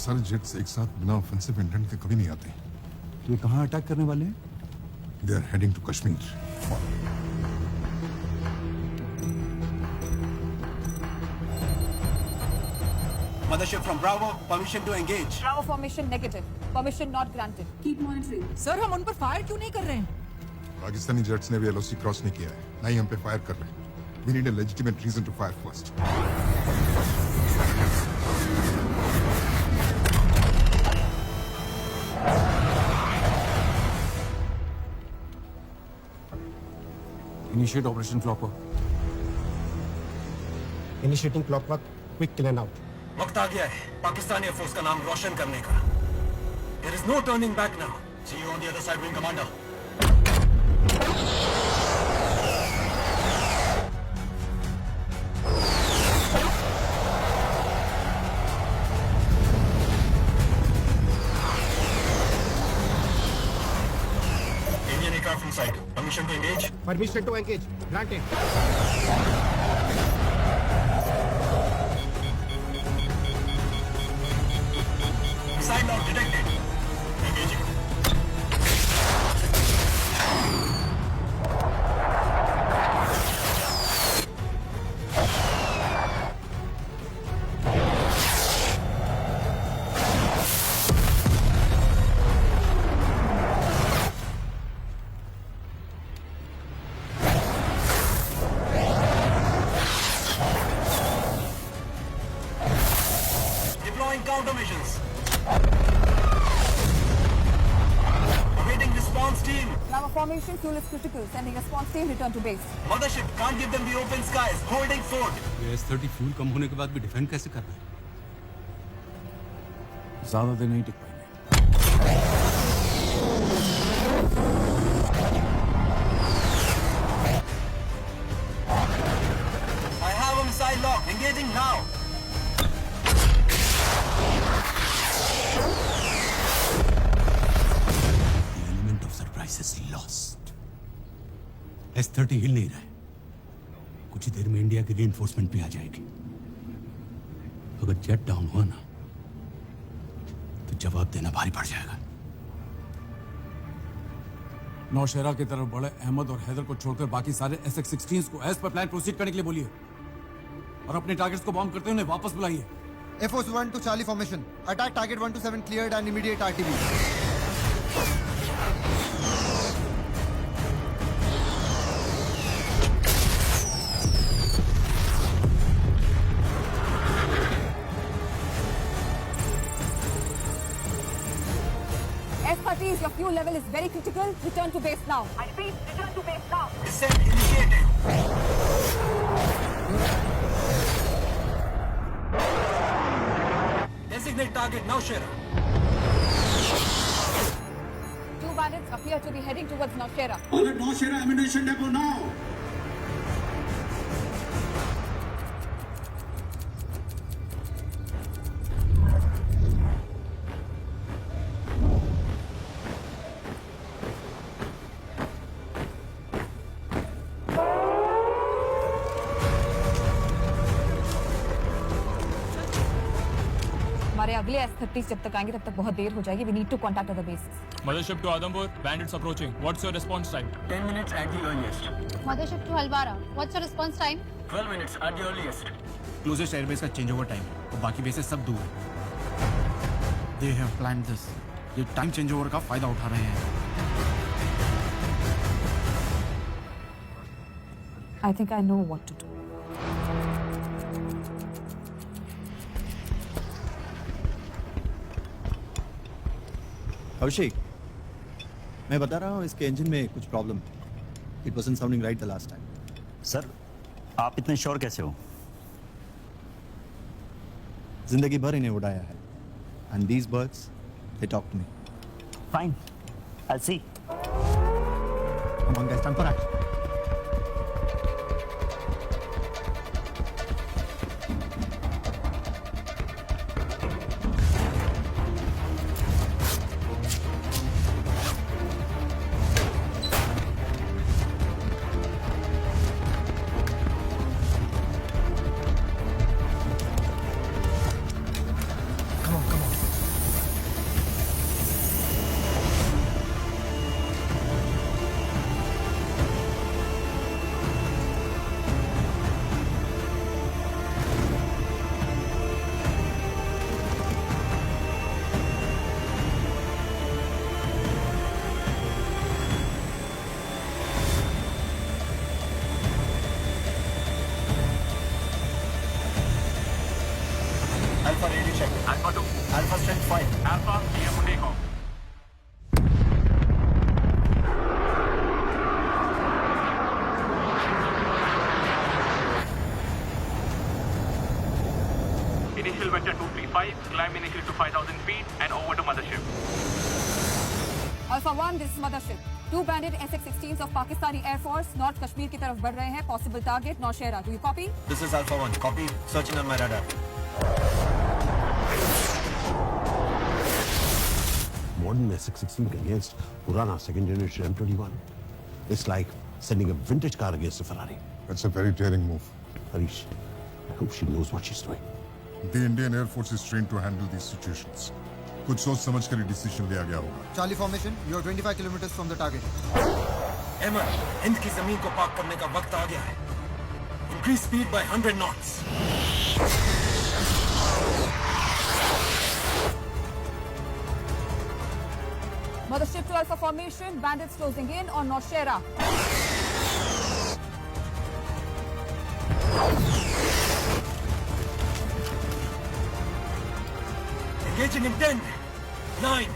सारे जेट्स एक साथ बिना ऑफेंसिव इंटेंट के कभी नहीं आते। तो ये कहाँ अटैक करने वाले हैं? They are heading to Kashmir. Mothership from Bravo, permission to engage. Bravo formation negative. Permission not granted. Keep monitoring. Sir हम उन पर फायर क्यों नहीं कर रहे हैं? पाकिस्तानी जेट्स ने भी एलओसी क्रॉस नहीं किया है, ना ही हम पे फायर कर रहे हैं। We need a legitimate reason to fire first. Initiate operation Flopper. Initiating clockwork. Quick kill and out. वक्त आ गया है पाकिस्तानी फोर्स का नाम रोशन करने का। There is no turning back now. See you on the other side, wing commander. Indian aircraft in sight. Permission to engage. Permission to engage. Granted. Missile now detected. Engaging. Deploying countermeasures. Awaiting response team. Bravo formation fuel is critical. Sending response team return to base. Mothership can't give them the open skies. Holding fort. ये S-30 fuel कम होने के बाद भी defend कैसे कर रहे हैं? ज्यादा देर नहीं टिक पाएंगे। I have a missile lock. Engaging now. The element of surprise is lost. S-30 हिल नहीं रहा है। कुछ ही देर में इंडिया की रीइंफोर्समेंट भी आ जाएगी। अगर जेट डाउन हुआ ना, तो जवाब देना भारी पड़ जाएगा। नौशेरा की तरफ बढ़े अहमद और हैदर को छोड़कर बाकी सारे SX-16s को एज पर प्लान प्रोसीड करने के लिए बोलिए और अपने टारगेट्स को बॉम्ब करते हुए उन्हें वापस बुलाइए। Air Force 1 to Charlie formation. Attack target 127 cleared and immediate RTB. F-30s, your fuel level is very critical. Return to base now. I repeat, return to base now. Descent initiated. Designate target now, Shera. Two bandits appear to be heading towards Nowshera. Alert Nowshera ammunition depot now. हमारे अगले S-30s जब तक आएंगे तब तक बहुत देर हो जाएगी. We need to contact other bases. Mothership to Adambur, bandits approaching. What's your response time? 10 minutes at the earliest. Mothership to Halwara. What's your response time? 12 minutes at the earliest. Closest airbase का change over time और बाकी bases सब दूर है। They have planned this. ये time change over का फायदा उठा रहे हैं। I think I know what to do. अभिषेक, मैं बता रहा हूँ इसके इंजन में कुछ प्रॉब्लम है। It wasn't sounding right the last time. Sir, आप इतने श्योर कैसे हो? जिंदगी भर इन्हें उड़ाया है। And these birds they talk to me. Fine, I see. Come on guys, time for action. Alpha 1, this is Mothership. 2 bandit SX-16s of Pakistani Air Force North Kashmir की तरफ बढ़ रहे हैं. Possible target Nौshera. Do you copy? This is Alpha 1. Copy. Searching on my radar. Modern SX-16 against Purana second generation M21. It's like sending a vintage car against a Ferrari. That's a very daring move. Harish, I hope she knows what she's doing. The Indian Air Force is trained to handle these situations. कुछ सोच समझ कर ही decision लिया गया होगा. Charlie formation, you're 25 kilometers from the target. Ahmed, Hind की जमीन को पाक करने का वक्त आ गया है. Increase speed by 100 knots. Mothership to Alpha formation. Bandits closing in on Nौshera. Engaging in 10, 9,